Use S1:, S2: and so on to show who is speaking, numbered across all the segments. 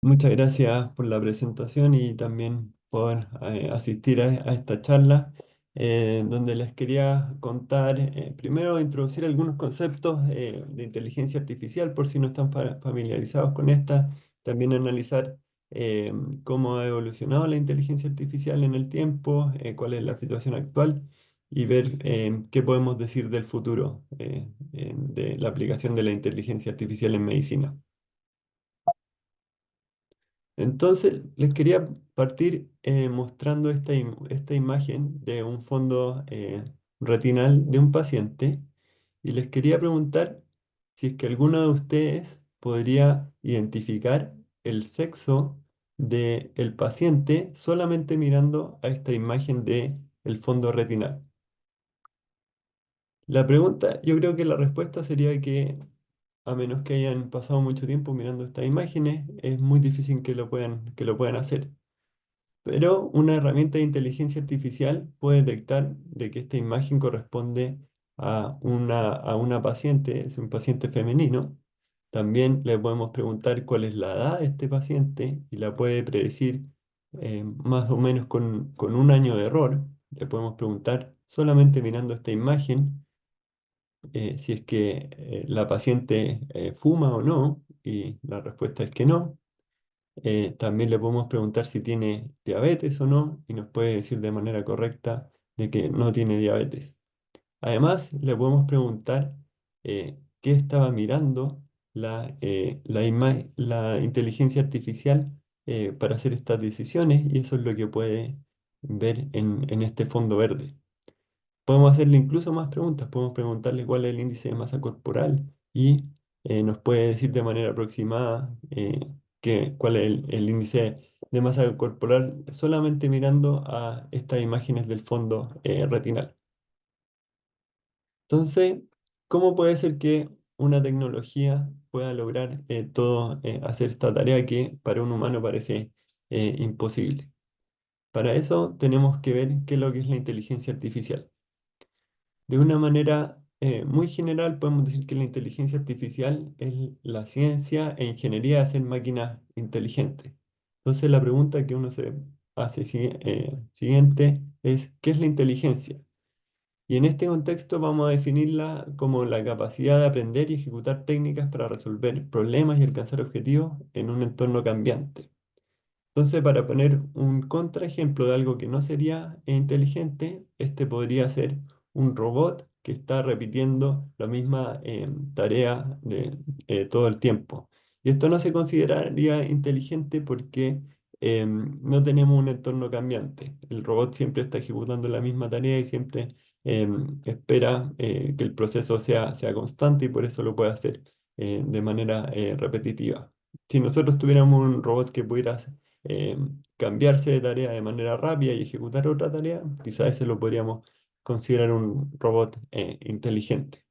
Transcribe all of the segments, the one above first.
S1: Muchas gracias por la presentación y también por asistir a esta charla, donde les quería contar, primero introducir algunos conceptos de inteligencia artificial por si no están familiarizados con esta, también analizar eh, cómo ha evolucionado la inteligencia artificial en el tiempo, cuál es la situación actual y ver qué podemos decir del futuro de la aplicación de la inteligencia artificial en medicina. Entonces, les quería partir mostrando esta imagen de un fondo retinal de un paciente y les quería preguntar si es que alguno de ustedes podría identificar el sexo del paciente solamente mirando a esta imagen de el fondo retinal. La pregunta, yo creo que la respuesta sería que a menos que hayan pasado mucho tiempo mirando estas imágenes, es muy difícil que lo puedan hacer. Pero una herramienta de inteligencia artificial puede detectar de que esta imagen corresponde a una paciente, es un paciente femenino. También le podemos preguntar cuál es la edad de este paciente y la puede predecir más o menos con un año de error. Le podemos preguntar solamente mirando esta imagen si es que la paciente fuma o no, y la respuesta es que no. También le podemos preguntar si tiene diabetes o no y nos puede decir de manera correcta de que no tiene diabetes. Además, le podemos preguntar qué estaba mirando la inteligencia artificial para hacer estas decisiones y eso es lo que puede ver en este fondo verde. Podemos hacerle incluso más preguntas, podemos preguntarle cuál es el índice de masa corporal y nos puede decir de manera aproximada cuál es el índice de masa corporal solamente mirando a estas imágenes del fondo retinal. Entonces, ¿cómo puede ser que una tecnología pueda lograr hacer esta tarea que para un humano parece imposible? Para eso tenemos que ver qué es lo que es la inteligencia artificial. De una manera muy general, podemos decir que la inteligencia artificial es la ciencia e ingeniería de hacer máquinas inteligentes. Entonces, la pregunta que uno se hace siguiente es, ¿qué es la inteligencia? Y en este contexto vamos a definirla como la capacidad de aprender y ejecutar técnicas para resolver problemas y alcanzar objetivos en un entorno cambiante. Entonces, para poner un contraejemplo de algo que no sería inteligente, este podría ser un robot que está repitiendo la misma tarea todo el tiempo. Y esto no se consideraría inteligente porque no tenemos un entorno cambiante. El robot siempre está ejecutando la misma tarea y siempre espera que el proceso sea constante y por eso lo puede hacer de manera repetitiva. Si nosotros tuviéramos un robot que pudiera eh, cambiarse de tarea de manera rápida y ejecutar otra tarea, quizás ese lo podríamos considerar un robot inteligente.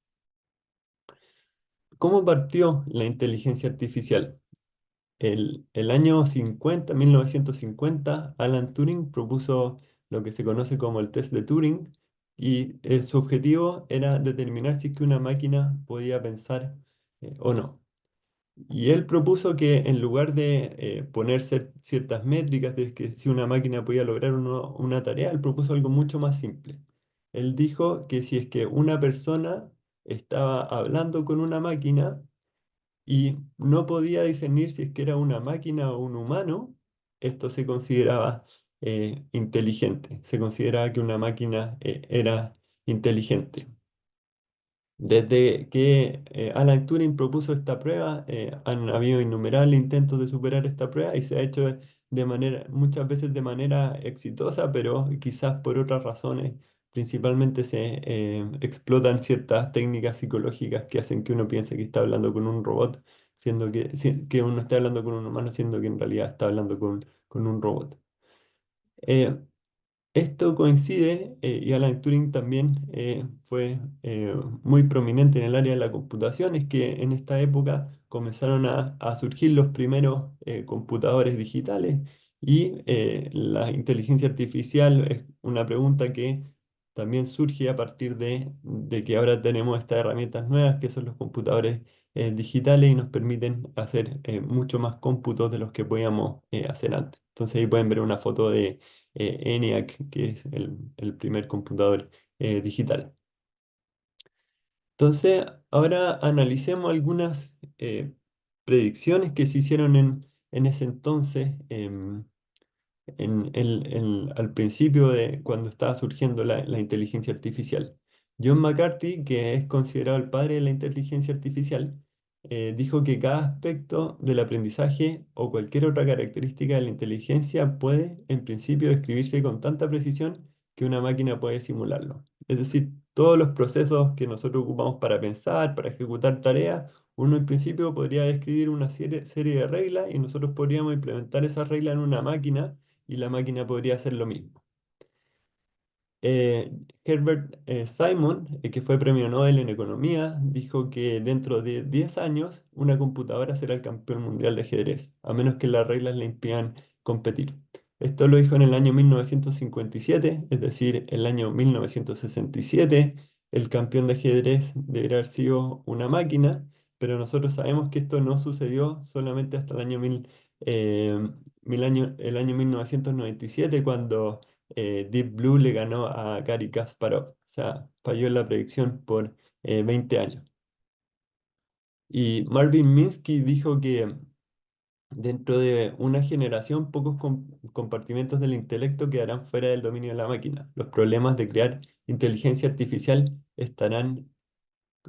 S1: ¿Cómo partió la inteligencia artificial? El año 1950, Alan Turing propuso lo que se conoce como el test de Turing y su objetivo era determinar si es que una máquina podía pensar o no. Y él propuso que en lugar de poner ciertas métricas de que si una máquina podía lograr una tarea, él propuso algo mucho más simple. Él dijo que si es que una persona estaba hablando con una máquina y no podía discernir si es que era una máquina o un humano, esto se consideraba inteligente, se consideraba que una máquina era inteligente. Desde que Alan Turing propuso esta prueba, han habido innumerables intentos de superar esta prueba y se ha hecho muchas veces de manera exitosa, pero quizás por otras razones. Principalmente se explotan ciertas técnicas psicológicas que hacen que uno piense que está hablando con un robot, siendo que uno está hablando con un humano, siendo que en realidad está hablando con un robot. Eh, Esto coincide, y Alan Turing también fue muy prominente en el área de la computación, es que en esta época comenzaron a surgir los primeros computadores digitales y la inteligencia artificial es una pregunta que también surge a partir de que ahora tenemos estas herramientas nuevas que son los computadores digitales y nos permiten hacer mucho más cómputos de los que podíamos hacer antes. Entonces ahí pueden ver una foto de ENIAC, que es el primer computador digital. Entonces, ahora analicemos algunas predicciones que se hicieron en ese entonces. Al principio de cuando estaba surgiendo la inteligencia artificial. John McCarthy, que es considerado el padre de la inteligencia artificial, dijo que cada aspecto del aprendizaje o cualquier otra característica de la inteligencia puede, en principio, describirse con tanta precisión que una máquina puede simularlo. Es decir, todos los procesos que nosotros ocupamos para pensar, para ejecutar tareas, uno en principio podría describir una serie de reglas y nosotros podríamos implementar esas reglas en una máquina y la máquina podría hacer lo mismo. Eh, Herbert Simon, que fue premio Nobel en Economía, dijo que dentro de 10 años una computadora será el campeón mundial de ajedrez, a menos que las reglas le impidan competir. Esto lo dijo en el año 1957, es decir, el año 1967, el campeón de ajedrez debería haber sido una máquina, pero nosotros sabemos que esto no sucedió solamente hasta el año, el año 1997, cuando Deep Blue le ganó a Gary Kasparov. O sea, falló en la predicción por 20 años. Y Marvin Minsky dijo que dentro de una generación pocos compartimentos del intelecto quedarán fuera del dominio de la máquina. Los problemas de crear inteligencia artificial estarán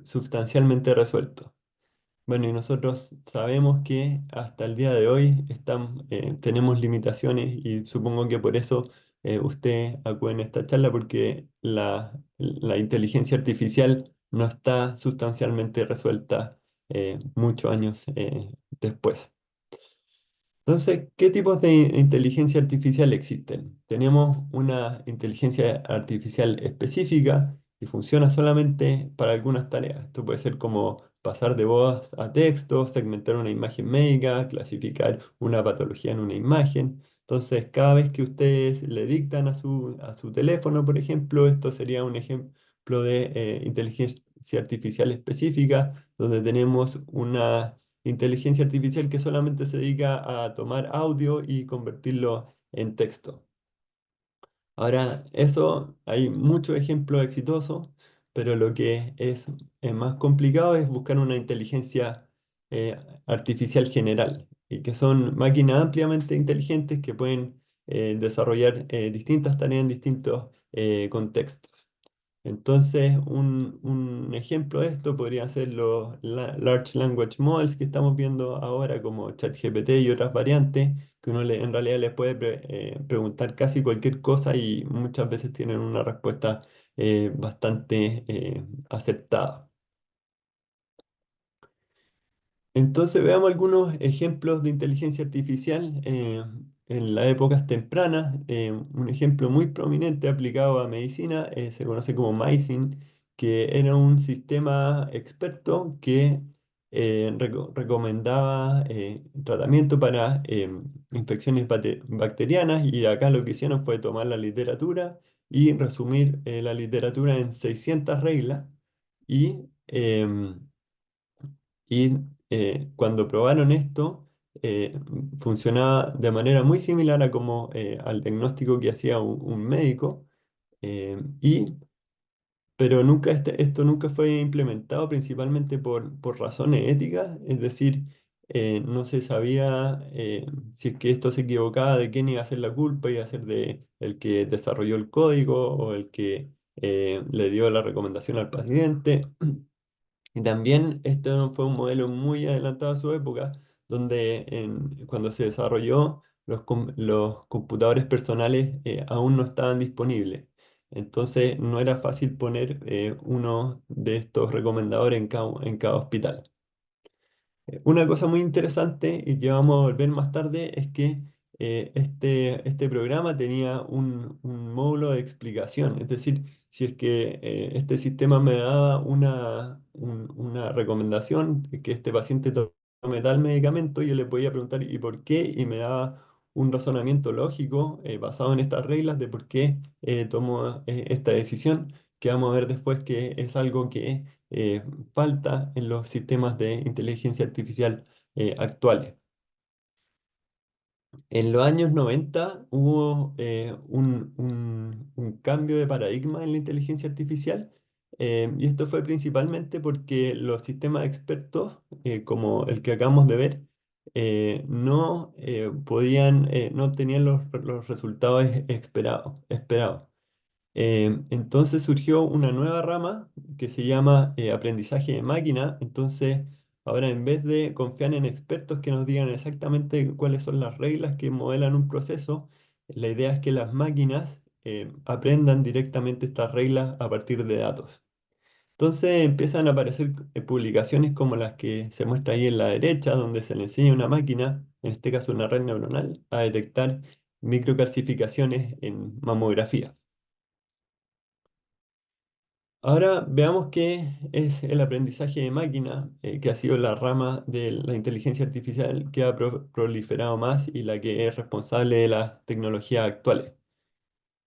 S1: sustancialmente resueltos. Bueno, y nosotros sabemos que hasta el día de hoy tenemos limitaciones y supongo que por eso usted acude en esta charla porque la inteligencia artificial no está sustancialmente resuelta muchos años después. Entonces, ¿qué tipos de inteligencia artificial existen? Tenemos una inteligencia artificial específica que funciona solamente para algunas tareas. Esto puede ser como pasar de voz a texto, segmentar una imagen médica, clasificar una patología en una imagen. Entonces, cada vez que ustedes le dictan a su teléfono, por ejemplo, esto sería un ejemplo de inteligencia artificial específica, donde tenemos una inteligencia artificial que solamente se dedica a tomar audio y convertirlo en texto. Ahora, eso hay muchos ejemplos exitosos, pero lo que es más complicado es buscar una inteligencia eh, artificial general, y que son máquinas ampliamente inteligentes que pueden desarrollar distintas tareas en distintos contextos. Entonces, un ejemplo de esto podría ser los Large Language Models que estamos viendo ahora, como ChatGPT y otras variantes, que en realidad les puede preguntar casi cualquier cosa y muchas veces tienen una respuesta bastante aceptada. Entonces veamos algunos ejemplos de inteligencia artificial en las épocas tempranas. Un ejemplo muy prominente aplicado a medicina se conoce como MyCin, que era un sistema experto que recomendaba tratamiento para infecciones bacterianas, y acá lo que hicieron fue tomar la literatura y resumir la literatura en 600 reglas y... y cuando probaron esto, funcionaba de manera muy similar a como al diagnóstico que hacía un médico, y pero esto nunca fue implementado principalmente por razones éticas, es decir, no se sabía si es que esto se equivocaba, de quién iba a ser la culpa, iba a ser de el que desarrolló el código o el que le dio la recomendación al paciente. Y también este no fue un modelo muy adelantado a su época, donde cuando se desarrolló, los computadores personales aún no estaban disponibles. Entonces no era fácil poner uno de estos recomendadores en cada hospital. Una cosa muy interesante y que vamos a volver más tarde es que este programa tenía un módulo de explicación, es decir, si es que este sistema me daba una recomendación de que este paciente tome tal medicamento, yo le podía preguntar ¿y por qué? Y me daba un razonamiento lógico basado en estas reglas de por qué tomo esta decisión, que vamos a ver después que es algo que eh, falta en los sistemas de inteligencia artificial actuales. En los años 90 hubo un cambio de paradigma en la inteligencia artificial, y esto fue principalmente porque los sistemas expertos, como el que acabamos de ver, no obtenían los resultados esperados. Entonces surgió una nueva rama que se llama aprendizaje de máquina. Entonces, ahora en vez de confiar en expertos que nos digan exactamente cuáles son las reglas que modelan un proceso, la idea es que las máquinas aprendan directamente estas reglas a partir de datos. Entonces empiezan a aparecer publicaciones como las que se muestra ahí en la derecha, donde se le enseña a una máquina, en este caso una red neuronal, a detectar microcalcificaciones en mamografía. Ahora veamos qué es el aprendizaje de máquina, que ha sido la rama de la inteligencia artificial que ha proliferado más y la que es responsable de las tecnologías actuales.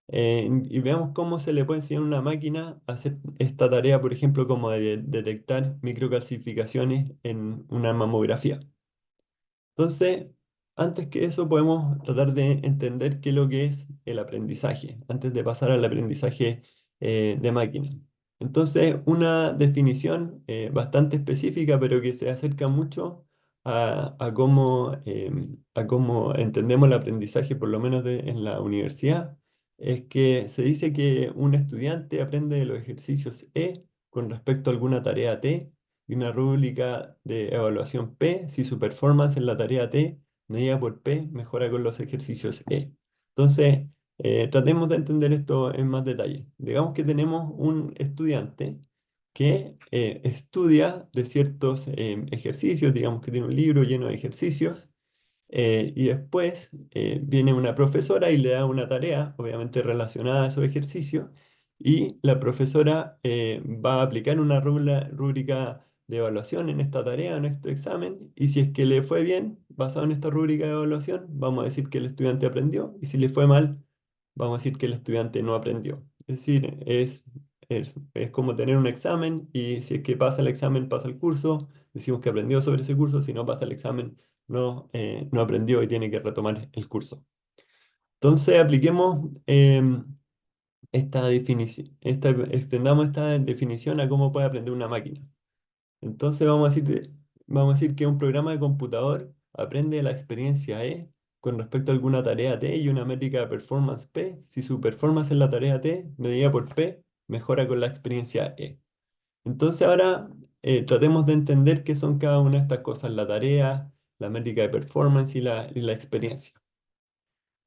S1: Y veamos cómo se le puede enseñar a una máquina a hacer esta tarea, por ejemplo, como de detectar microcalcificaciones en una mamografía. Entonces, antes que eso, podemos tratar de entender qué es lo que es el aprendizaje, antes de pasar al aprendizaje de máquina. Entonces, una definición bastante específica, pero que se acerca mucho a cómo entendemos el aprendizaje, por lo menos en la universidad, es que se dice que un estudiante aprende de los ejercicios E con respecto a alguna tarea T y una rúbrica de evaluación P si su performance en la tarea T, medida por P, mejora con los ejercicios E. Entonces, tratemos de entender esto en más detalle. Digamos que tenemos un estudiante que estudia de ciertos ejercicios, digamos que tiene un libro lleno de ejercicios, y después viene una profesora y le da una tarea, obviamente relacionada a esos ejercicios, y la profesora va a aplicar una rúbrica de evaluación en esta tarea, en este examen, y si es que le fue bien, basado en esta rúbrica de evaluación, vamos a decir que el estudiante aprendió, y si le fue mal, vamos a decir que el estudiante no aprendió. Es decir, es como tener un examen, y si es que pasa el examen, pasa el curso, decimos que aprendió sobre ese curso, si no pasa el examen, no aprendió y tiene que retomar el curso. Entonces apliquemos esta definición, extendamos esta definición a cómo puede aprender una máquina. Entonces vamos a decir que un programa de computador aprende de la experiencia E con respecto a alguna tarea T y una métrica de performance P. Si su performance en la tarea T, medida por P, mejora con la experiencia E. Entonces ahora tratemos de entender qué son cada una de estas cosas, la tarea, la métrica de performance y la experiencia.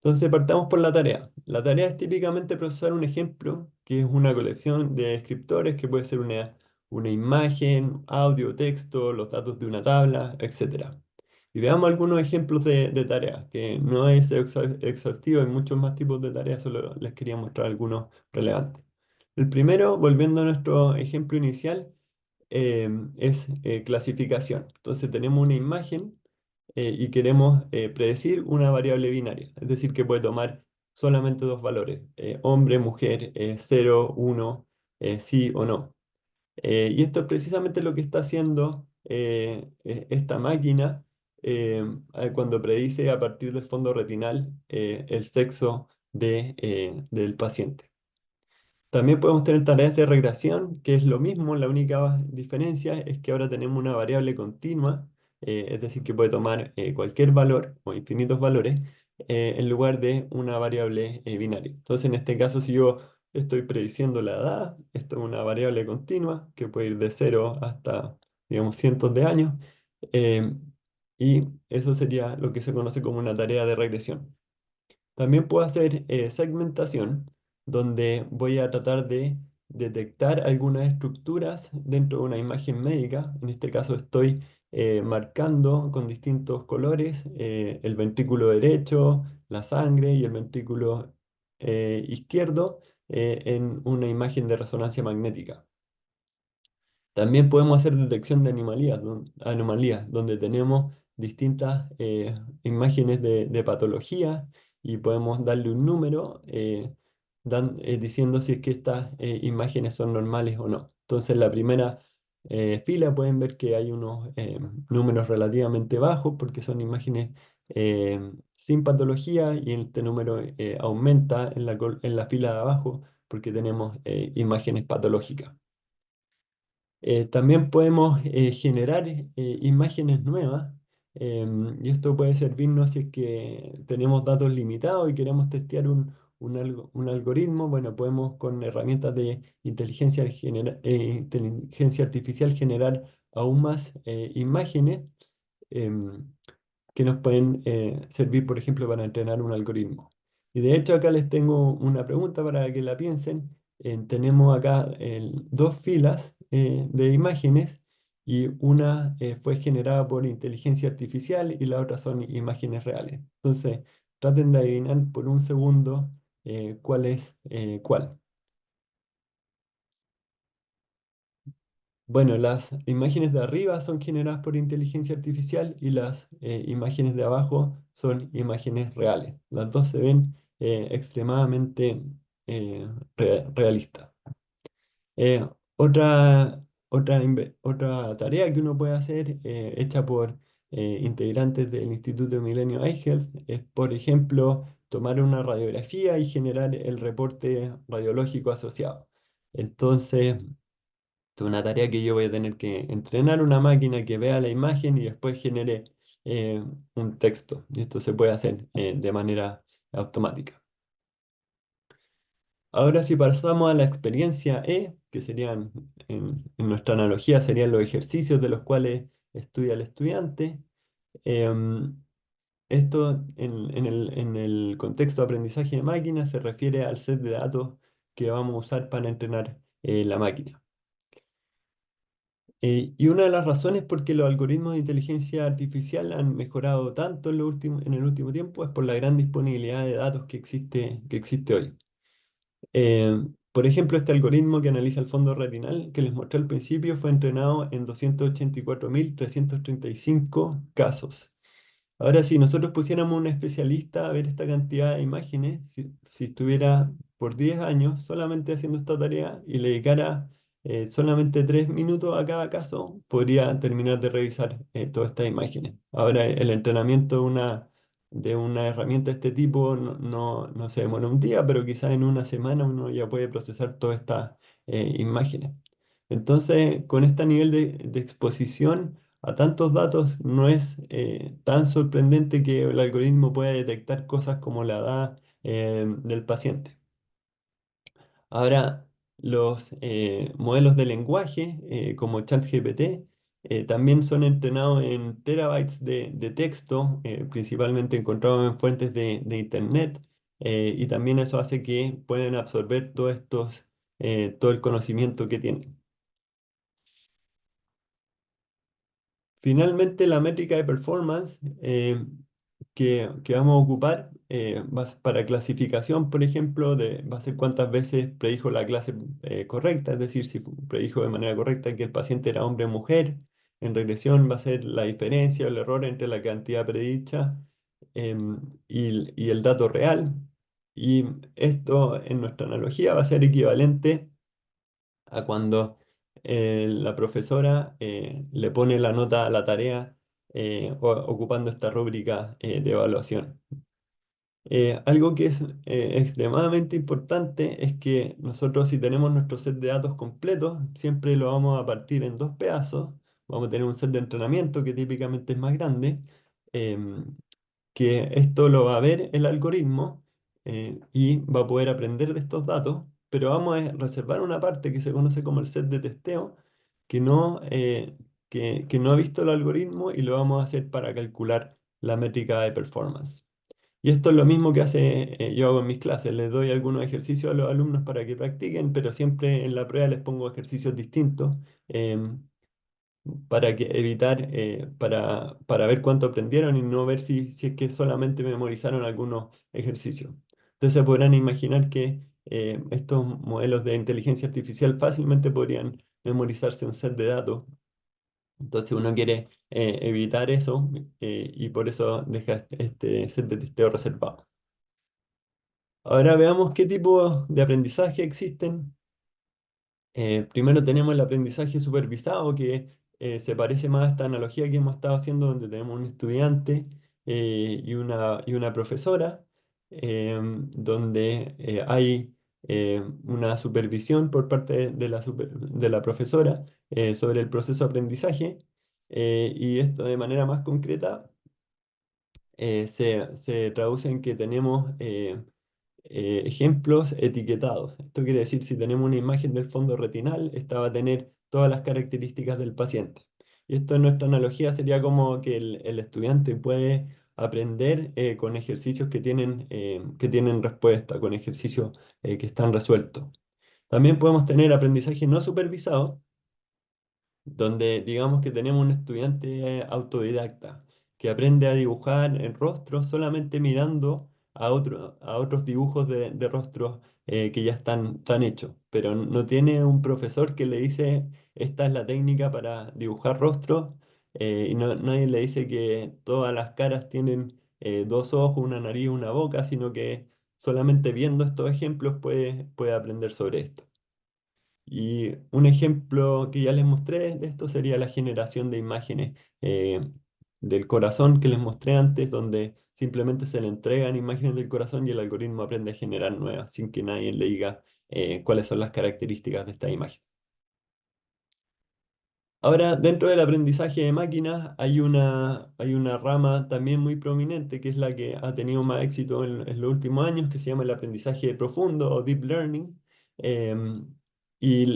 S1: Entonces partamos por la tarea. La tarea es típicamente procesar un ejemplo, que es una colección de descriptores, que puede ser una imagen, audio, texto, los datos de una tabla, etc. Y veamos algunos ejemplos de tareas, que no es exhaustivo, hay muchos más tipos de tareas, solo les quería mostrar algunos relevantes. El primero, volviendo a nuestro ejemplo inicial, es clasificación. Entonces tenemos una imagen y queremos predecir una variable binaria, es decir, que puede tomar solamente dos valores, hombre, mujer, 0, 1, sí o no. Y esto es precisamente lo que está haciendo esta máquina cuando predice a partir del fondo retinal el sexo del paciente. También podemos tener tareas de regresión, que es lo mismo, la única diferencia es que ahora tenemos una variable continua, es decir, que puede tomar cualquier valor o infinitos valores en lugar de una variable binaria. Entonces, en este caso, si yo estoy prediciendo la edad, esto es una variable continua que puede ir de 0 hasta, digamos, cientos de años, eh, y eso sería lo que se conoce como una tarea de regresión. También puedo hacer segmentación, donde voy a tratar de detectar algunas estructuras dentro de una imagen médica. En este caso estoy marcando con distintos colores el ventrículo derecho, la sangre y el ventrículo izquierdo en una imagen de resonancia magnética. También podemos hacer detección de anomalías, donde tenemos distintas imágenes de patología y podemos darle un número diciendo si es que estas imágenes son normales o no. Entonces, la primera fila pueden ver que hay unos números relativamente bajos porque son imágenes sin patología y este número aumenta en en la fila de abajo porque tenemos imágenes patológicas. También podemos generar imágenes nuevas y esto puede servirnos si es que tenemos datos limitados y queremos testear un algoritmo. Bueno, podemos con herramientas de inteligencia artificial generar aún más imágenes em, que nos pueden servir, por ejemplo, para entrenar un algoritmo. Y de hecho acá les tengo una pregunta para que la piensen. Tenemos acá dos filas de imágenes y una fue generada por inteligencia artificial y la otra son imágenes reales. Entonces, traten de adivinar por un segundo cuál es cuál. Bueno, las imágenes de arriba son generadas por inteligencia artificial y las imágenes de abajo son imágenes reales. Las dos se ven extremadamente realistas. Eh, otra tarea que uno puede hacer, hecha por integrantes del Instituto Milenio Eye Health, es, por ejemplo, tomar una radiografía y generar el reporte radiológico asociado. Entonces, es una tarea que yo voy a tener que entrenar una máquina que vea la imagen y después genere un texto. Y esto se puede hacer de manera automática. Ahora si pasamos a la experiencia E, que serían, en nuestra analogía, serían los ejercicios de los cuales estudia el estudiante. em, Esto en el contexto de aprendizaje de máquina se refiere al set de datos que vamos a usar para entrenar la máquina. Y una de las razones por qué los algoritmos de inteligencia artificial han mejorado tanto en el último tiempo es por la gran disponibilidad de datos que existe hoy. Por ejemplo, este algoritmo que analiza el fondo retinal que les mostré al principio fue entrenado en 284.335 casos. Ahora, si nosotros pusiéramos a un especialista a ver esta cantidad de imágenes, si estuviera por 10 años solamente haciendo esta tarea y le dedicara solamente 3 minutos a cada caso, podría terminar de revisar todas estas imágenes. Ahora, el entrenamiento de una herramienta de este tipo no se demora un día, pero quizás en una semana uno ya puede procesar todas estas imágenes. Entonces, con este nivel de exposición a tantos datos, no es tan sorprendente que el algoritmo pueda detectar cosas como la edad del paciente. Ahora, los modelos de lenguaje, como ChatGPT, también son entrenados en terabytes de texto, principalmente encontrados en fuentes de Internet, y también eso hace que puedan absorber todo el conocimiento que tienen. Finalmente, la métrica de performance que vamos a ocupar para clasificación, por ejemplo, va a ser cuántas veces predijo la clase correcta, es decir, si predijo de manera correcta que el paciente era hombre o mujer. En regresión va a ser la diferencia o el error entre la cantidad predicha y el dato real. Y esto en nuestra analogía va a ser equivalente a cuando la profesora le pone la nota a la tarea ocupando esta rúbrica de evaluación. Algo que es extremadamente importante es que nosotros si tenemos nuestro set de datos completo, siempre lo vamos a partir en dos pedazos. Vamos a tener un set de entrenamiento que típicamente es más grande, em, que esto lo va a ver el algoritmo y va a poder aprender de estos datos, pero vamos a reservar una parte que se conoce como el set de testeo, que que no ha visto el algoritmo y lo vamos a hacer para calcular la métrica de performance. Y esto es lo mismo que yo hago en mis clases. Les doy algunos ejercicios a los alumnos para que practiquen, pero siempre en la prueba les pongo ejercicios distintos. em, para evitar, para ver cuánto aprendieron y no ver si es que solamente memorizaron algunos ejercicios. Entonces se podrán imaginar que estos modelos de inteligencia artificial fácilmente podrían memorizarse un set de datos. Entonces uno quiere evitar eso y por eso deja este set de testeo reservado. Ahora veamos qué tipo de aprendizaje existen. Primero tenemos el aprendizaje supervisado, que se parece más a esta analogía que hemos estado haciendo, donde tenemos un estudiante y una profesora, donde hay una supervisión por parte de la profesora sobre el proceso de aprendizaje, y esto de manera más concreta se traduce en que tenemos ejemplos etiquetados. Esto quiere decir, si tenemos una imagen del fondo retinal, esta va a tener todas las características del paciente. Y esto en nuestra analogía sería como que el estudiante puede aprender con ejercicios que tienen respuesta, con ejercicios que están resueltos. También podemos tener aprendizaje no supervisado, donde digamos que tenemos un estudiante autodidacta que aprende a dibujar el rostro solamente mirando a otros dibujos de rostros que ya están hechos, pero no tiene un profesor que le dice, esta es la técnica para dibujar rostros, y nadie le dice que todas las caras tienen dos ojos, una nariz, una boca, sino que solamente viendo estos ejemplos puede aprender sobre esto. Y un ejemplo que ya les mostré de esto sería la generación de imágenes del corazón que les mostré antes, donde simplemente se le entregan imágenes del corazón y el algoritmo aprende a generar nuevas sin que nadie le diga cuáles son las características de esta imagen. Ahora, dentro del aprendizaje de máquinas hay una rama también muy prominente que es la que ha tenido más éxito en los últimos años, que se llama el aprendizaje profundo o deep learning. em, y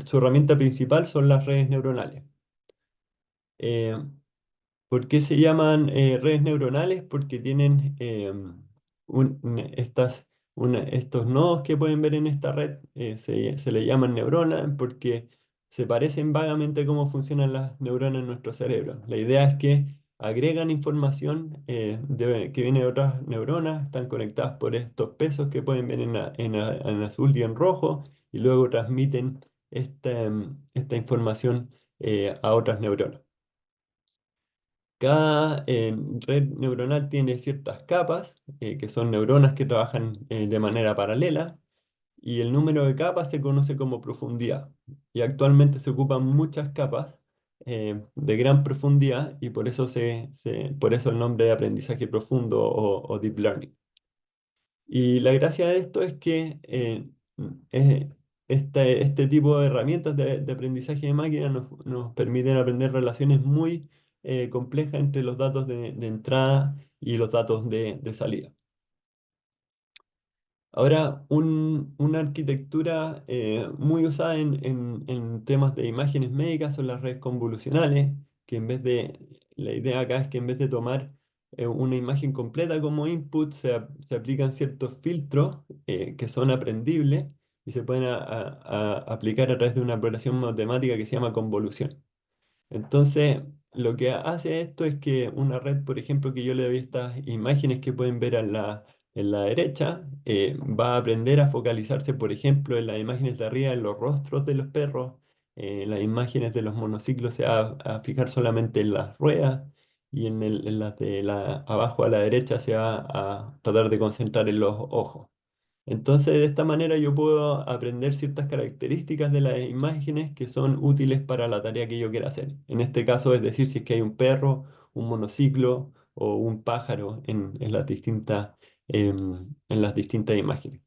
S1: su herramienta principal son las redes neuronales. Eh, ¿Por qué se llaman redes neuronales? Porque tienen estos nodos que pueden ver en esta red, se le llaman neuronas porque se parecen vagamente a cómo funcionan las neuronas en nuestro cerebro. La idea es que agregan información que viene de otras neuronas, están conectadas por estos pesos que pueden ver en azul y en rojo, y luego transmiten esta información a otras neuronas. Cada red neuronal tiene ciertas capas, que son neuronas que trabajan de manera paralela, y el número de capas se conoce como profundidad. Y actualmente se ocupan muchas capas de gran profundidad, y por eso, por eso el nombre de aprendizaje profundo o deep learning. Y la gracia de esto es que eh, este tipo de herramientas de aprendizaje de máquina nos permiten aprender relaciones muy complejas entre los datos de entrada y los datos de salida. Ahora, una arquitectura muy usada en temas de imágenes médicas son las redes convolucionales, que la idea acá es que en vez de tomar una imagen completa como input, se aplican ciertos filtros que son aprendibles y se pueden aplicar a través de una operación matemática que se llama convolución. Entonces, lo que hace esto es que una red, por ejemplo, que yo le doy estas imágenes que pueden ver en la derecha, va a aprender a focalizarse, por ejemplo, en las imágenes de arriba, en los rostros de los perros, en las imágenes de los monociclos se va a fijar solamente en las ruedas, y en las de abajo a la derecha se va a tratar de concentrar en los ojos. Entonces, de esta manera yo puedo aprender ciertas características de las imágenes que son útiles para la tarea que yo quiera hacer. En este caso, es decir, si es que hay un perro, un monociclo o un pájaro en las distintas imágenes.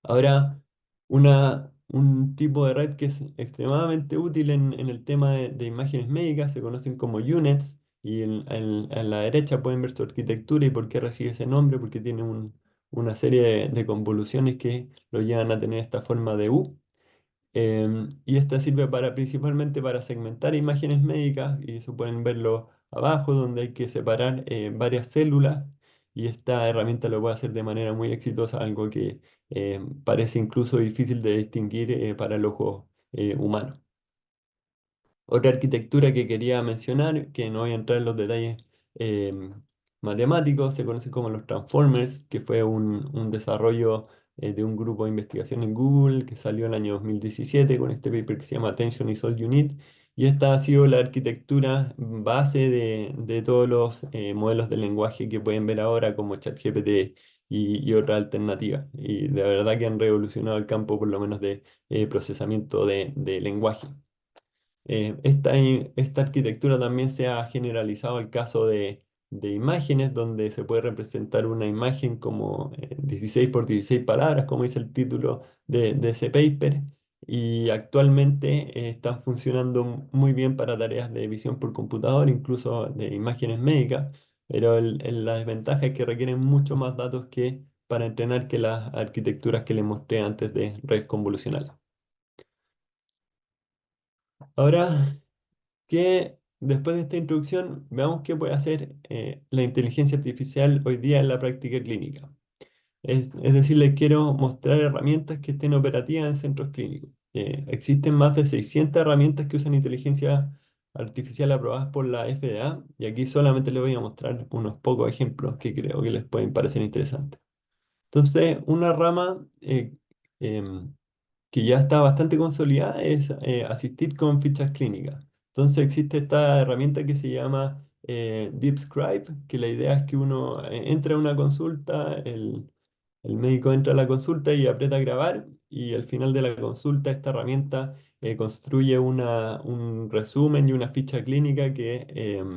S1: Ahora, un tipo de red que es extremadamente útil en el tema de imágenes médicas se conocen como UNETs, y en la derecha pueden ver su arquitectura y por qué recibe ese nombre, porque tiene una serie de convoluciones que lo llevan a tener esta forma de U. Y esta sirve principalmente para segmentar imágenes médicas, y eso pueden verlo abajo, donde hay que separar varias células, y esta herramienta lo puede hacer de manera muy exitosa, algo que parece incluso difícil de distinguir para el ojo humano. Otra arquitectura que quería mencionar, que no voy a entrar en los detalles em, matemáticos, se conoce como los Transformers, que fue un desarrollo de un grupo de investigación en Google que salió en el año 2017 con este paper que se llama Attention is All You Need. Y esta ha sido la arquitectura base de todos los modelos de lenguaje que pueden ver ahora, como ChatGPT y otras alternativas. Y de verdad que han revolucionado el campo, por lo menos de procesamiento de lenguaje. Esta arquitectura también se ha generalizado al caso de imágenes, donde se puede representar una imagen como 16 por 16 palabras, como dice el título de ese paper, y actualmente están funcionando muy bien para tareas de visión por computador, incluso de imágenes médicas, pero la desventaja es que requieren mucho más datos que para entrenar que las arquitecturas que les mostré antes de redes convolucionales. Ahora, que después de esta introducción veamos qué puede hacer la inteligencia artificial hoy día en la práctica clínica. Es decir, les quiero mostrar herramientas que estén operativas en centros clínicos. Existen más de 600 herramientas que usan inteligencia artificial aprobadas por la FDA y aquí solamente les voy a mostrar unos pocos ejemplos que creo que les pueden parecer interesantes. Entonces, una rama em, que ya está bastante consolidada es asistir con fichas clínicas. Entonces existe esta herramienta que se llama DeepScribe, que la idea es que uno entra a una consulta, el médico entra a la consulta y aprieta grabar y al final de la consulta esta herramienta construye un resumen y una ficha clínica que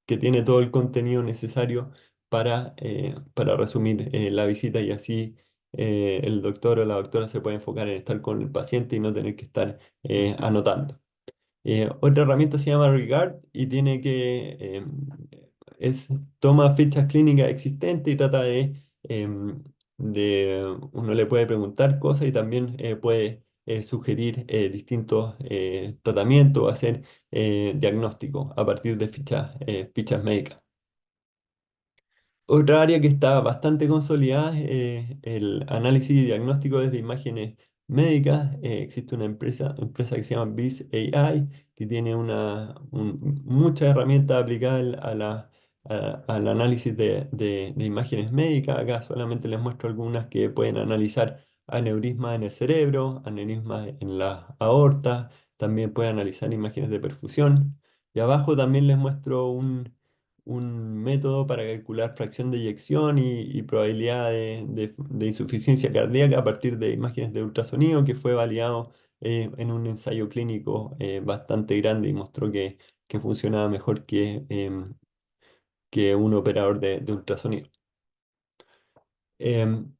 S1: tiene todo el contenido necesario para resumir la visita y así el doctor o la doctora se puede enfocar en estar con el paciente y no tener que estar anotando. Otra herramienta se llama Regard y tiene toma fichas clínicas existentes y trata uno le puede preguntar cosas y también puede sugerir distintos tratamientos o hacer diagnósticos a partir de fichas médicas. Otra área que está bastante consolidada es el análisis y diagnóstico desde imágenes médicas. Existe una empresa que se llama Viz AI, que tiene muchas herramientas aplicadas al análisis de imágenes médicas. Acá solamente les muestro algunas que pueden analizar aneurismas en el cerebro, aneurismas en la aorta, también puede analizar imágenes de perfusión. Y abajo también les muestro un método para calcular fracción de eyección y probabilidad de insuficiencia cardíaca a partir de imágenes de ultrasonido que fue validado en un ensayo clínico bastante grande y mostró que funcionaba mejor que un operador de ultrasonido. Em,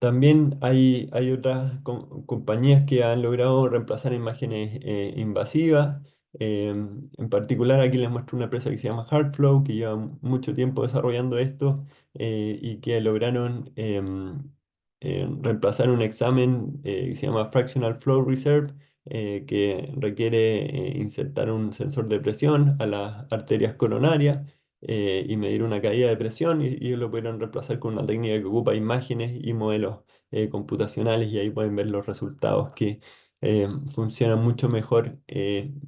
S1: También hay otras compañías que han logrado reemplazar imágenes invasivas. En particular, aquí les muestro una empresa que se llama HeartFlow, que lleva mucho tiempo desarrollando esto y que lograron reemplazar un examen que se llama Fractional Flow Reserve, que requiere insertar un sensor de presión a las arterias coronarias y medir una caída de presión y ellos lo pudieron reemplazar con una técnica que ocupa imágenes y modelos computacionales y ahí pueden ver los resultados que funcionan mucho mejor en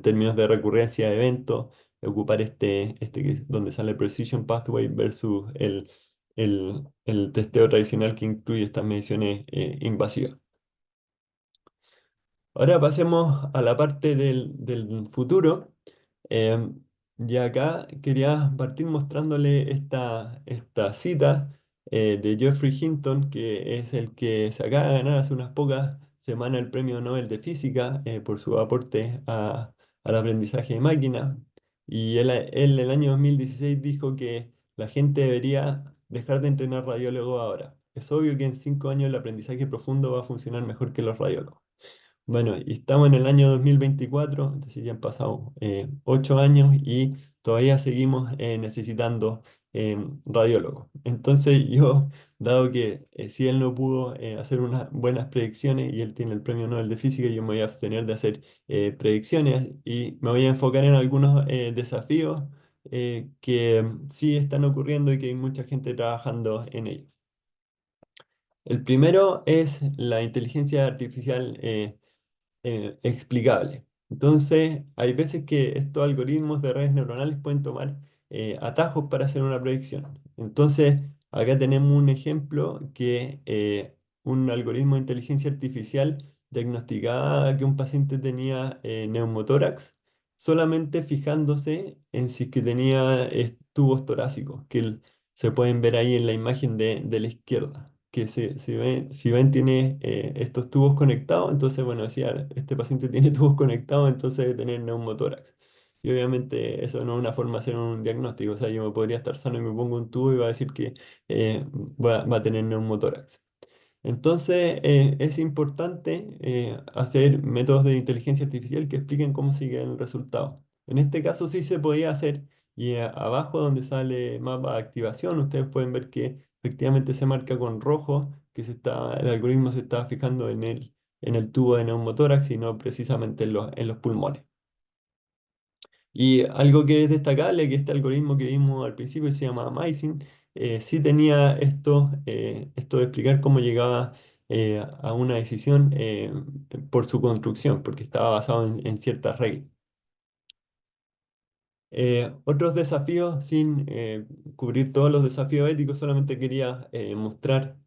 S1: términos de recurrencia de eventos, ocupar este que es donde sale Precision Pathway versus el testeo tradicional que incluye estas mediciones invasivas. Ahora pasemos a la parte del futuro. Em, y acá quería partir mostrándole esta cita de Geoffrey Hinton, que es el que se acaba de ganar hace unas pocas semanas el Premio Nobel de Física por su aporte al aprendizaje de máquina. Y él el año 2016 dijo que la gente debería dejar de entrenar radiólogos ahora. Es obvio que en 5 años el aprendizaje profundo va a funcionar mejor que los radiólogos. Bueno, y estamos en el año 2024, es decir, ya han pasado 8 años y todavía seguimos necesitando radiólogos. Entonces yo, dado que si él no pudo hacer unas buenas predicciones y él tiene el Premio Nobel de Física, yo me voy a abstener de hacer predicciones y me voy a enfocar en algunos desafíos que sí están ocurriendo y que hay mucha gente trabajando en ellos. El primero es la inteligencia artificial explicable. Entonces, hay veces que estos algoritmos de redes neuronales pueden tomar atajos para hacer una predicción. Entonces, acá tenemos un ejemplo que un algoritmo de inteligencia artificial diagnosticaba que un paciente tenía neumotórax solamente fijándose en si es que tenía tubos torácicos, que se pueden ver ahí en la imagen de la izquierda, que si ven tiene estos tubos conectados, entonces, bueno, decía, este paciente tiene tubos conectados, entonces debe tener neumotórax. Y obviamente eso no es una forma de hacer un diagnóstico, o sea, yo me podría estar sano y me pongo un tubo y va a decir que va a tener neumotórax. Entonces, es importante hacer métodos de inteligencia artificial que expliquen cómo sigue el resultado. En este caso sí se podía hacer y abajo donde sale mapa de activación, ustedes pueden ver que efectivamente se marca con rojo que el algoritmo se está fijando en el tubo de neumotórax y no precisamente en los pulmones. Y algo que es destacable, que este algoritmo que vimos al principio se llama Amazing, sí tenía esto de explicar cómo llegaba a una decisión por su construcción, porque estaba basado en ciertas reglas. Otros desafíos, sin cubrir todos los desafíos éticos, solamente quería mostrar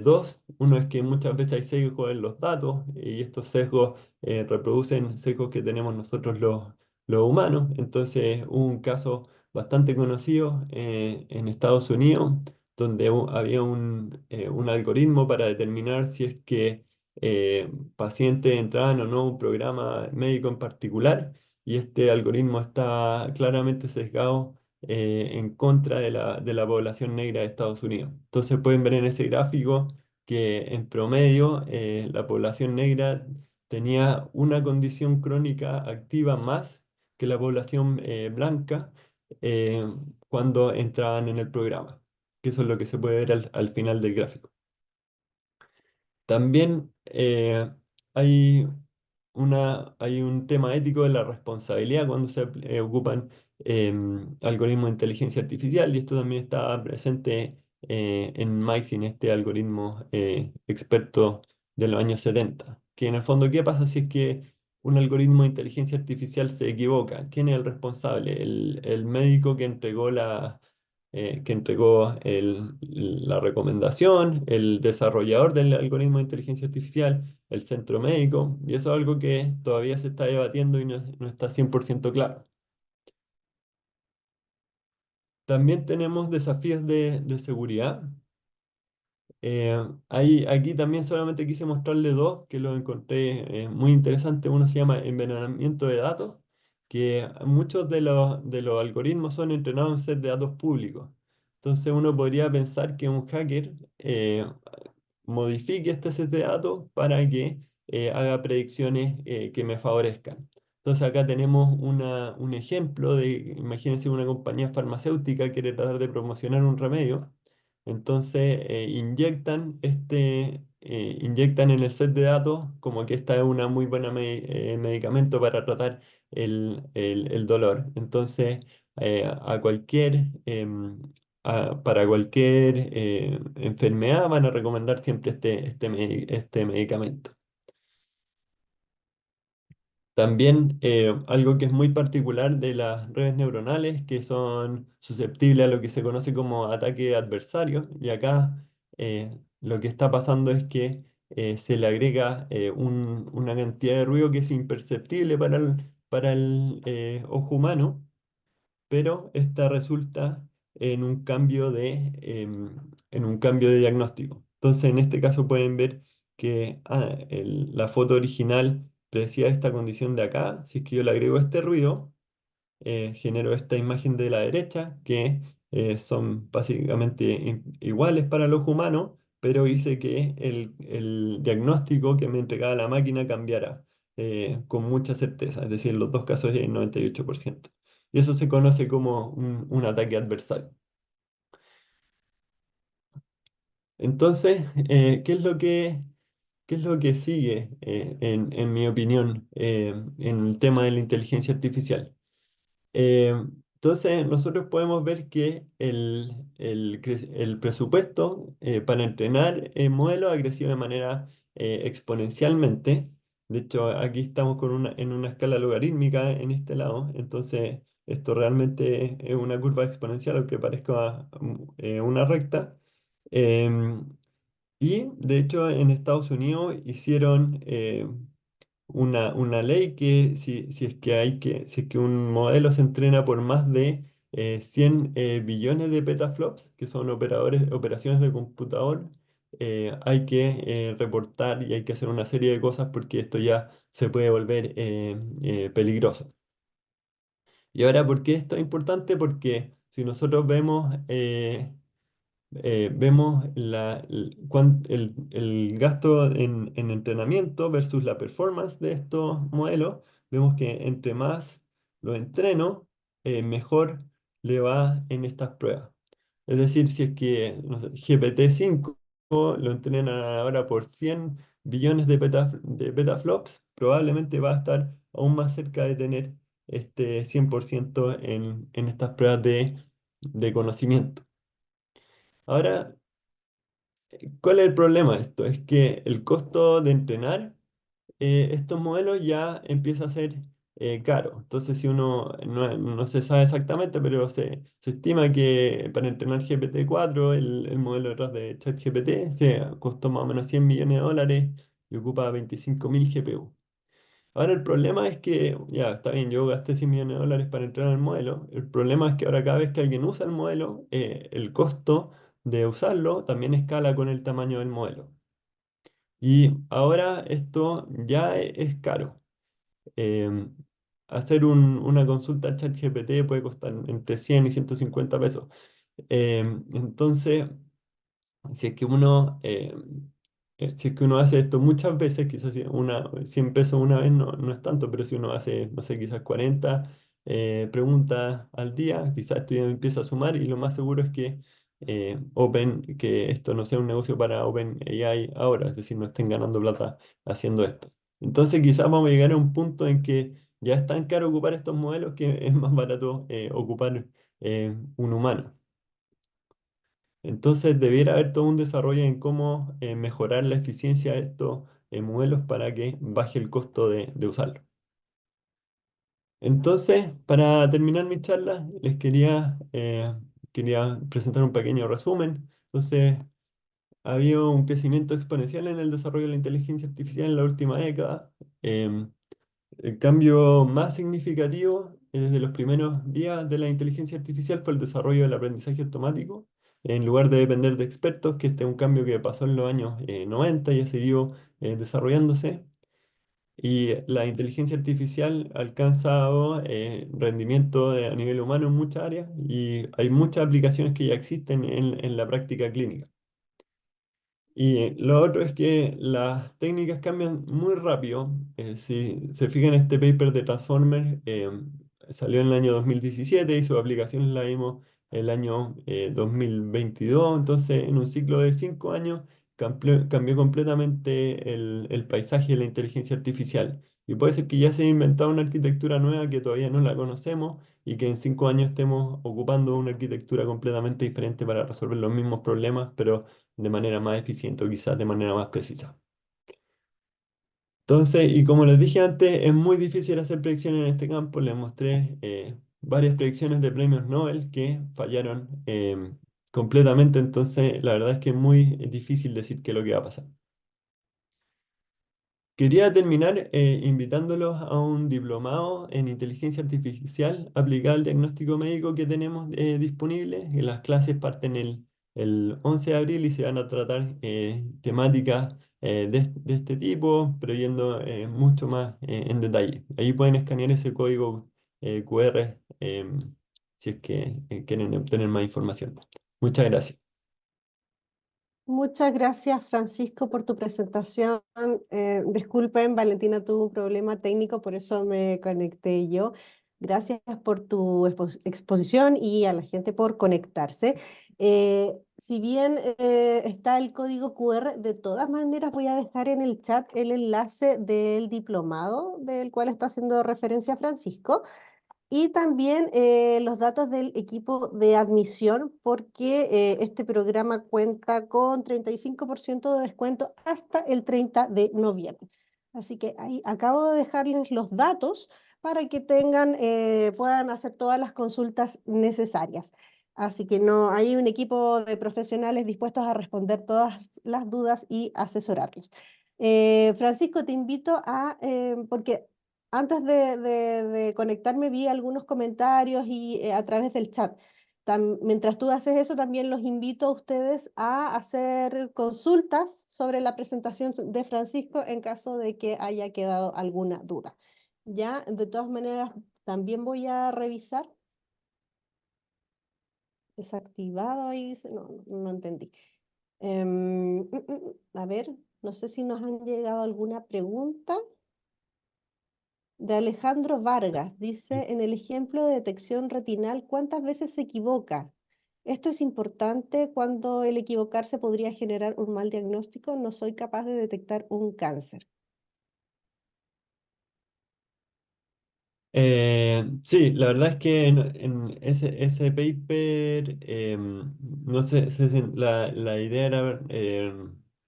S1: dos. Uno es que muchas veces hay sesgos en los datos y estos sesgos reproducen sesgos que tenemos nosotros los humanos. Entonces, hubo un caso bastante conocido en Estados Unidos donde había un algoritmo para determinar si es que pacientes entraban o no a un programa médico en particular y este algoritmo está claramente sesgado en contra de la población negra de Estados Unidos. Entonces pueden ver en ese gráfico que en promedio la población negra tenía una condición crónica activa más que la población blanca eh, cuando entraban en el programa, que eso es lo que se puede ver al final del gráfico. También hay hay un tema ético de la responsabilidad cuando se ocupan algoritmos de inteligencia artificial y esto también está presente en Maxine, este algoritmo experto de los años 70, que en el fondo, ¿qué pasa si es que un algoritmo de inteligencia artificial se equivoca? ¿Quién es el responsable? El médico que entregó la recomendación, el desarrollador del algoritmo de inteligencia artificial, el centro médico, y eso es algo que todavía se está debatiendo y no está 100% claro. También tenemos desafíos de seguridad. Aquí también solamente quise mostrarle dos que los encontré muy interesantes. Uno se llama envenenamiento de datos, que muchos de los algoritmos son entrenados en set de datos públicos. Entonces uno podría pensar que un hacker modifique este set de datos para que haga predicciones que me favorezcan. Entonces acá tenemos un ejemplo imagínense una compañía farmacéutica quiere tratar de promocionar un remedio, entonces inyectan en el set de datos como que esta es una muy buena medicamento para tratar el dolor. Entonces a para cualquier enfermedad van a recomendar siempre este medicamento. También algo que es muy particular de las redes neuronales, que son susceptibles a lo que se conoce como ataque adversario, y acá lo que está pasando es que se le agrega una cantidad de ruido que es imperceptible para el ojo humano, pero esta resulta en un en un cambio de diagnóstico. Entonces, en este caso pueden ver que la foto original predecía esta condición de acá. Si es que yo le agrego este ruido, genero esta imagen de la derecha, que son básicamente iguales para el ojo humano, pero hice que el diagnóstico que me entregaba la máquina cambiara con mucha certeza, es decir, en los dos casos es el 98%. Y eso se conoce como un ataque adversario. Entonces, qué es lo que sigue, en mi opinión, en el tema de la inteligencia artificial? Eh, entonces, nosotros podemos ver que el presupuesto para entrenar modelos ha crecido de manera exponencialmente. De hecho, aquí estamos en una escala logarítmica en este lado. Entonces, esto realmente es una curva exponencial, aunque parezca una recta. Em, y, de hecho, en Estados Unidos hicieron una ley que si es que si es que un modelo se entrena por más de 100 billones de petaflops, que son operaciones de computador, hay que reportar y hay que hacer una serie de cosas porque esto ya se puede volver peligroso. Y ahora, ¿por qué esto es importante? Porque si nosotros vemos el gasto en entrenamiento versus la performance de estos modelos, vemos que entre más lo entreno, mejor le va en estas pruebas. Es decir, si es que no sé, GPT-5 lo entrenan ahora por 100 billones de petaflops, probablemente va a estar aún más cerca de tener este 100% en estas pruebas de conocimiento. Ahora, ¿cuál es el problema de esto? Es que el costo de entrenar estos modelos ya empieza a ser caro. Entonces, si uno no se sabe exactamente, pero se estima que para entrenar GPT-4, el modelo detrás de ChatGPT, se costó más o menos 100 millones de dólares y ocupa 25.000 GPU. Ahora el problema es que, ya, está bien, yo gasté 100 millones de dólares para entrenar el modelo. El problema es que ahora cada vez que alguien usa el modelo, el costo de usarlo también escala con el tamaño del modelo. Y ahora esto ya es caro. Em, Hacer una consulta a ChatGPT puede costar entre 100 y 150 pesos. Entonces, si es que uno hace esto muchas veces, quizás 100 pesos una vez no es tanto, pero si uno hace, no sé, quizás 40 preguntas al día, quizás esto ya empieza a sumar y lo más seguro es que esto no sea un negocio para OpenAI ahora, es decir, no estén ganando plata haciendo esto. Entonces quizás vamos a llegar a un punto en que ya es tan caro ocupar estos modelos que es más barato ocupar un humano. Entonces debiera haber todo un desarrollo en cómo mejorar la eficiencia de estos modelos para que baje el costo de usarlo. Entonces, para terminar mi charla, quería presentar un pequeño resumen. Entonces, ha habido un crecimiento exponencial en el desarrollo de la inteligencia artificial en la última década. Em, el cambio más significativo desde los primeros días de la inteligencia artificial fue el desarrollo del aprendizaje automático. En lugar de depender de expertos, que este es un cambio que pasó en los años 90 y ha seguido desarrollándose. Y la inteligencia artificial ha alcanzado rendimiento a nivel humano en muchas áreas y hay muchas aplicaciones que ya existen en la práctica clínica. Y lo otro es que las técnicas cambian muy rápido. Si se fijan, este paper de Transformer salió en el año 2017 y sus aplicaciones la vimos el año 2022. Entonces, en un ciclo de 5 años, cambió completamente el paisaje de la inteligencia artificial. Y puede ser que ya se haya inventado una arquitectura nueva que todavía no la conocemos y que en 5 años estemos ocupando una arquitectura completamente diferente para resolver los mismos problemas, pero de manera más eficiente o quizás de manera más precisa. Entonces, y como les dije antes, es muy difícil hacer predicciones en este campo. Les mostré varias predicciones de premios Nobel que fallaron completamente. Entonces, la verdad es que es muy difícil decir qué es lo que va a pasar. Quería terminar invitándolos a un diplomado en inteligencia artificial aplicada al diagnóstico médico que tenemos disponible. Las clases parten el 11 de abril y se van a tratar temáticas de este tipo, pero yendo mucho más en detalle. Ahí pueden escanear ese código QR si es que quieren obtener más información. Muchas gracias.
S2: Muchas gracias, Francisco, por tu presentación. Disculpen, Valentina tuvo un problema técnico, por eso me conecté yo. Gracias por tu exposición y a la gente por conectarse. Si bien está el código QR, de todas maneras voy a dejar en el chat el enlace del diplomado del cual está haciendo referencia Francisco y también los datos del equipo de admisión, porque este programa cuenta con 35% de descuento hasta el 30 de noviembre. Así que ahí acabo de dejarles los datos para que puedan hacer todas las consultas necesarias. Así que no, hay un equipo de profesionales dispuestos a responder todas las dudas y asesorarlos. Francisco, te invito porque antes de conectarme vi algunos comentarios y a través del chat. Mientras tú haces eso, también los invito a ustedes a hacer consultas sobre la presentación de Francisco en caso de que haya quedado alguna duda. Ya, de todas maneras, también voy a revisar. Desactivado ahí dice, no, no entendí. A ver, no sé si nos han llegado alguna pregunta. De Alejandro Vargas, dice, en el ejemplo de detección retinal, ¿cuántas veces se equivoca? Esto es importante cuando el equivocarse podría generar un mal diagnóstico. No soy capaz de detectar un cáncer.
S1: Sí, la verdad es que en ese paper, no sé, la idea era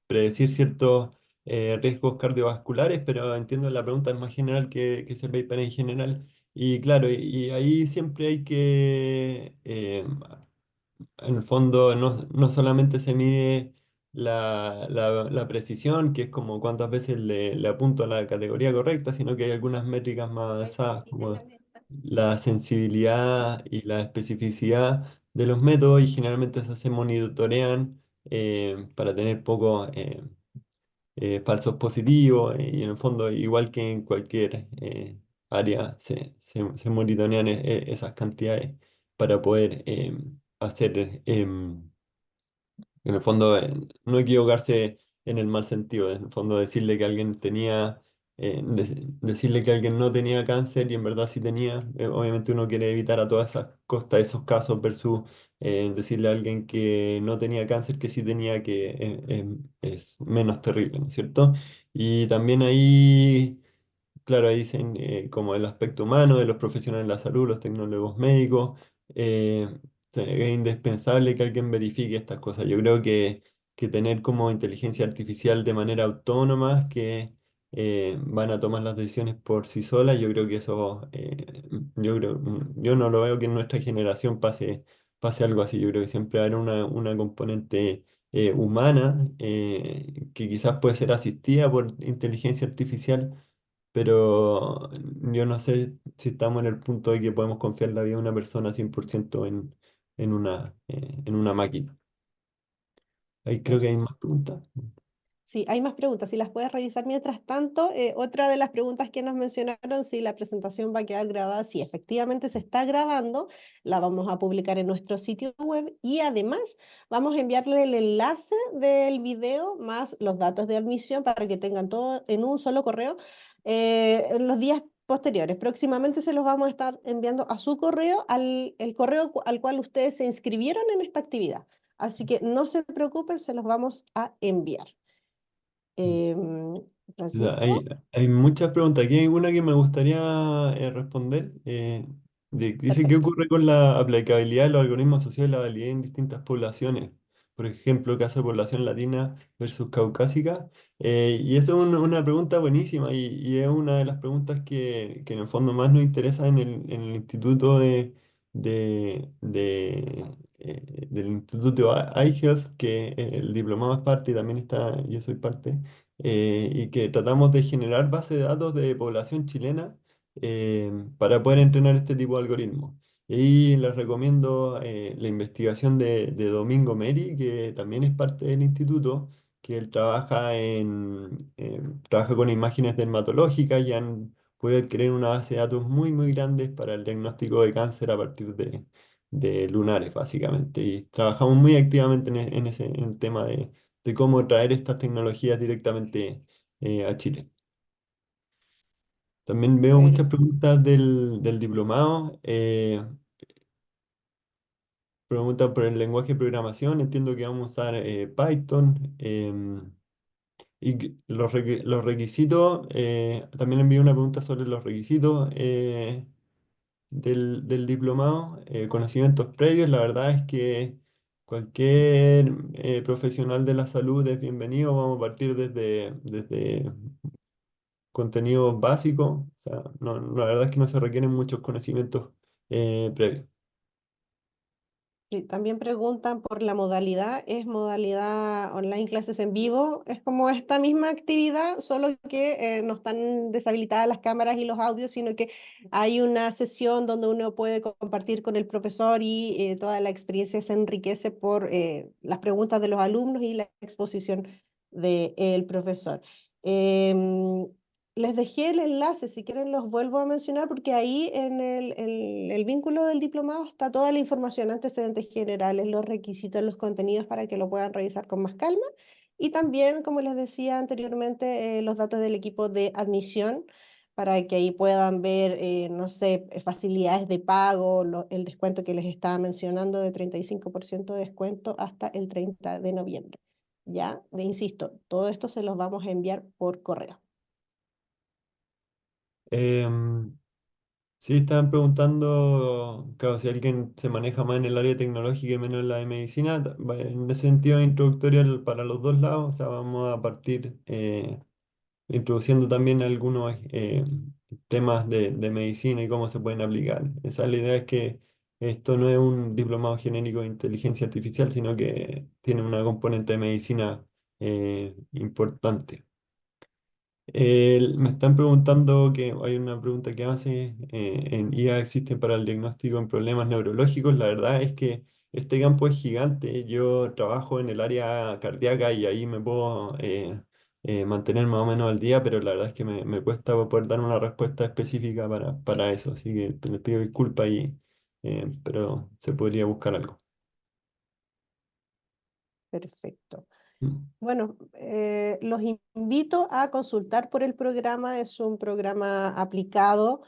S1: predecir ciertos riesgos cardiovasculares, pero entiendo la pregunta es más general que ese paper en general. Y claro, y ahí siempre hay que en el fondo no solamente se mide la precisión, que es como cuántas veces le apunto a la categoría correcta, sino que hay algunas métricas más avanzadas, como la sensibilidad y la especificidad de los métodos, y generalmente se monitorean para tener pocos falsos positivos, y en el fondo, igual que en cualquier área, se monitorean esas cantidades para poder hacer, en el fondo, no equivocarse en el mal sentido, en el fondo decirle que alguien tenía, decirle que alguien no tenía cáncer y en verdad sí tenía. Obviamente uno quiere evitar a todas esas costas esos casos versus decirle a alguien que no tenía cáncer que sí tenía, que es menos terrible, ¿no es cierto? Y también ahí... Claro, ahí dicen como el aspecto humano de los profesionales de la salud, los tecnólogos médicos, es indispensable que alguien verifique estas cosas. Yo creo que tener como inteligencia artificial de manera autónoma, que van a tomar las decisiones por sí solas, yo creo que eso, yo no lo veo que en nuestra generación pase algo así. Yo creo que siempre va a haber una componente humana que quizás puede ser asistida por inteligencia artificial, pero yo no sé si estamos en el punto de que podemos confiar la vida de una persona 100% en una máquina. Ahí creo que hay más preguntas.
S2: Sí, hay más preguntas, si las puedes revisar mientras tanto. Otra de las preguntas que nos mencionaron, si la presentación va a quedar grabada, sí, efectivamente se está grabando, la vamos a publicar en nuestro sitio web y además vamos a enviarle el enlace del video más los datos de admisión para que tengan todo en un solo correo en los días posteriores. Próximamente se los vamos a estar enviando a su correo, el correo al cual ustedes se inscribieron en esta actividad. Así que no se preocupen, se los vamos a enviar. Em,
S1: Hay,
S2: Francisco,
S1: hay muchas preguntas. Aquí hay una que me gustaría responder. Dice, ¿qué
S2: perfecto.
S1: ocurre con la aplicabilidad de los algoritmos sociales de la validez en distintas poblaciones? Por ejemplo, caso de población latina versus caucásica. Y esa es una pregunta buenísima, y es una de las preguntas que en el fondo más nos interesa en el Instituto del Instituto iHealth, que el diplomado es parte y también está, yo soy parte, y que tratamos de generar base de datos de población chilena para poder entrenar este tipo de algoritmos. Y les recomiendo la investigación de Domingo Meri, que también es parte del instituto, que él trabaja con imágenes dermatológicas y han podido adquirir una base de datos muy, muy grandes para el diagnóstico de cáncer a partir de lunares, básicamente. Y trabajamos muy activamente en el tema de cómo traer estas tecnologías directamente a Chile. También veo muchas
S2: Per-
S1: preguntas del diplomado. Preguntan por el lenguaje de programación. Entiendo que vamos a usar Python. Los requisitos, también envié una pregunta sobre los requisitos del diplomado. Conocimientos previos, la verdad es que cualquier profesional de la salud es bienvenido. Vamos a partir desde contenidos básicos. O sea, no, la verdad es que no se requieren muchos conocimientos previos.
S2: Sí, también preguntan por la modalidad, es modalidad online clases en vivo, es como esta misma actividad, solo que no están deshabilitadas las cámaras y los audios, sino que hay una sesión donde uno puede compartir con el profesor y toda la experiencia se enriquece por las preguntas de los alumnos y la exposición del profesor. Em, Les dejé el enlace, si quieren los vuelvo a mencionar, porque ahí en el vínculo del diplomado está toda la información, antecedentes generales, los requisitos, los contenidos para que lo puedan revisar con más calma. Y también, como les decía anteriormente, los datos del equipo de admisión para que ahí puedan ver, no sé, facilidades de pago, el descuento que les estaba mencionando de 35% de descuento hasta el 30 de noviembre. Ya, insisto, todo esto se los vamos a enviar por correo.
S1: Em, sí, estaban preguntando, claro, si alguien se maneja más en el área tecnológica y menos en la de medicina, en ese sentido introductorio para los dos lados, o sea, vamos a partir introduciendo también algunos temas de medicina y cómo se pueden aplicar. Esa es la idea, es que esto no es un diplomado genérico de inteligencia artificial, sino que tiene una componente de medicina importante. Me están preguntando que hay una pregunta que hace, en IA existen para el diagnóstico en problemas neurológicos. La verdad es que este campo es gigante. Yo trabajo en el área cardíaca y ahí me puedo mantener más o menos al día, pero la verdad es que me cuesta poder dar una respuesta específica para eso. Así que les pido disculpas pero se podría buscar algo.
S2: Perfecto.
S1: Mm.
S2: Bueno, los invito a consultar por el programa, es un programa aplicado,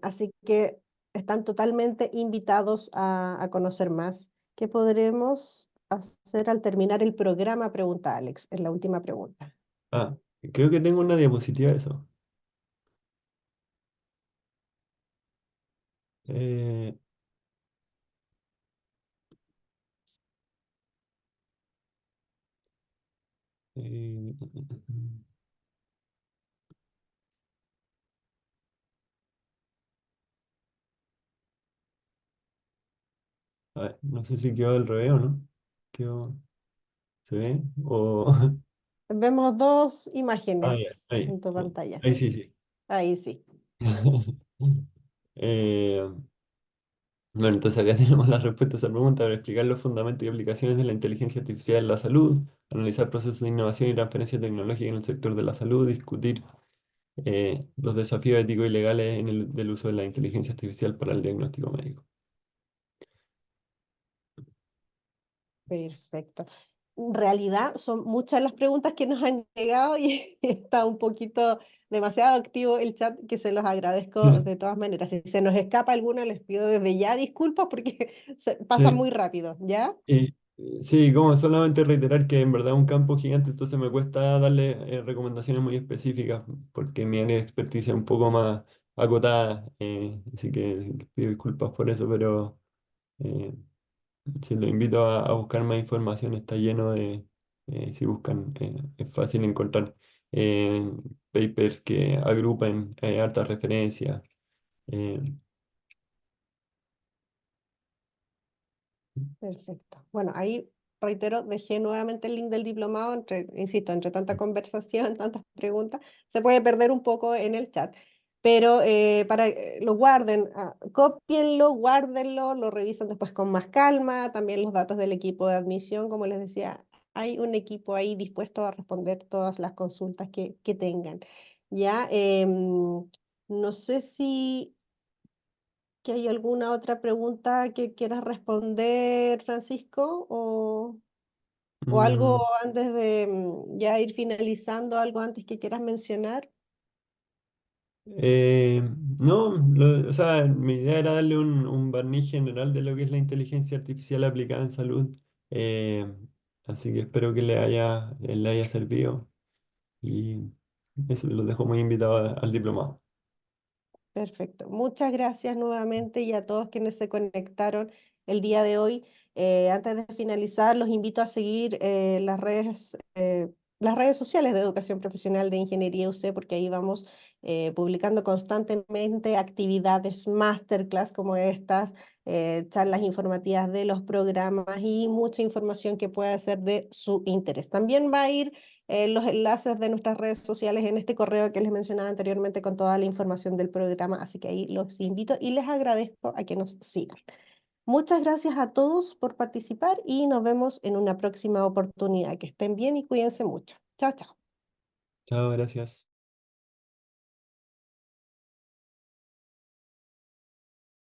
S2: así que están totalmente invitados a conocer más. ¿Qué podremos hacer al terminar el programa? Pregunta Alex, en la última pregunta.
S1: Ah, creo que tengo una diapositiva de eso. Eh, eh, A ver, no sé si quedó del revés o no. Quedó, ¿se ve? O...
S2: Vemos dos
S1: Ahí,
S2: imágenes
S1: ahí,
S2: en tu pantalla.
S1: ahí sí, sí.
S2: Ahí sí.
S1: Eh, bueno, entonces acá tenemos las respuestas a la pregunta para explicar los fundamentos y aplicaciones de la inteligencia artificial en la salud, analizar procesos de innovación y transferencia tecnológica en el sector de la salud, discutir los desafíos éticos y legales del uso de la inteligencia artificial para el diagnóstico médico.
S2: Perfecto. En realidad son muchas las preguntas que nos han llegado y está un poquito demasiado activo el chat, que se los agradezco de todas maneras. Si se nos escapa alguna, les pido desde ya disculpas porque pasa
S1: Sí.
S2: muy rápido, ¿ya?
S1: Y sí, como solamente reiterar que en verdad es un campo gigante, entonces me cuesta darle recomendaciones muy específicas porque mi área de experticia es un poco más acotada, así que pido disculpas por eso, pero eh, si los invito a buscar más información, está lleno si buscan, es fácil encontrar eh, papers que agrupan hartas referencias. eh,
S2: Perfecto. Bueno, ahí reitero, dejé nuevamente el link del diplomado, insisto, entre tanta conversación, tantas preguntas, se puede perder un poco en el chat. Pero para que lo guarden, cópienlo, guárdenlo, lo revisan después con más calma, también los datos del equipo de admisión, como les decía, hay un equipo ahí dispuesto a responder todas las consultas que tengan. Ya, no sé si ¿que hay alguna otra pregunta que quieras responder, Francisco? O algo
S1: mm,
S2: antes de ya ir finalizando, algo antes que quieras mencionar.
S1: Eh, no, o sea, mi idea era darle un barniz general de lo que es la inteligencia artificial aplicada en salud. eh, Así que espero que le haya servido y eso los dejo muy invitados al diplomado.
S2: Perfecto. Muchas gracias nuevamente y a todos quienes se conectaron el día de hoy. Antes de finalizar, los invito a seguir las redes sociales de Educación Profesional de Ingeniería UC, porque ahí vamos publicando constantemente actividades masterclass como estas, charlas informativas de los programas y mucha información que pueda ser de su interés. También va a ir los enlaces de nuestras redes sociales en este correo que les mencionaba anteriormente con toda la información del programa, así que ahí los invito y les agradezco a que nos sigan. Muchas gracias a todos por participar y nos vemos en una próxima oportunidad. Que estén bien y cuídense mucho. Chao, chao.
S1: Chao, gracias.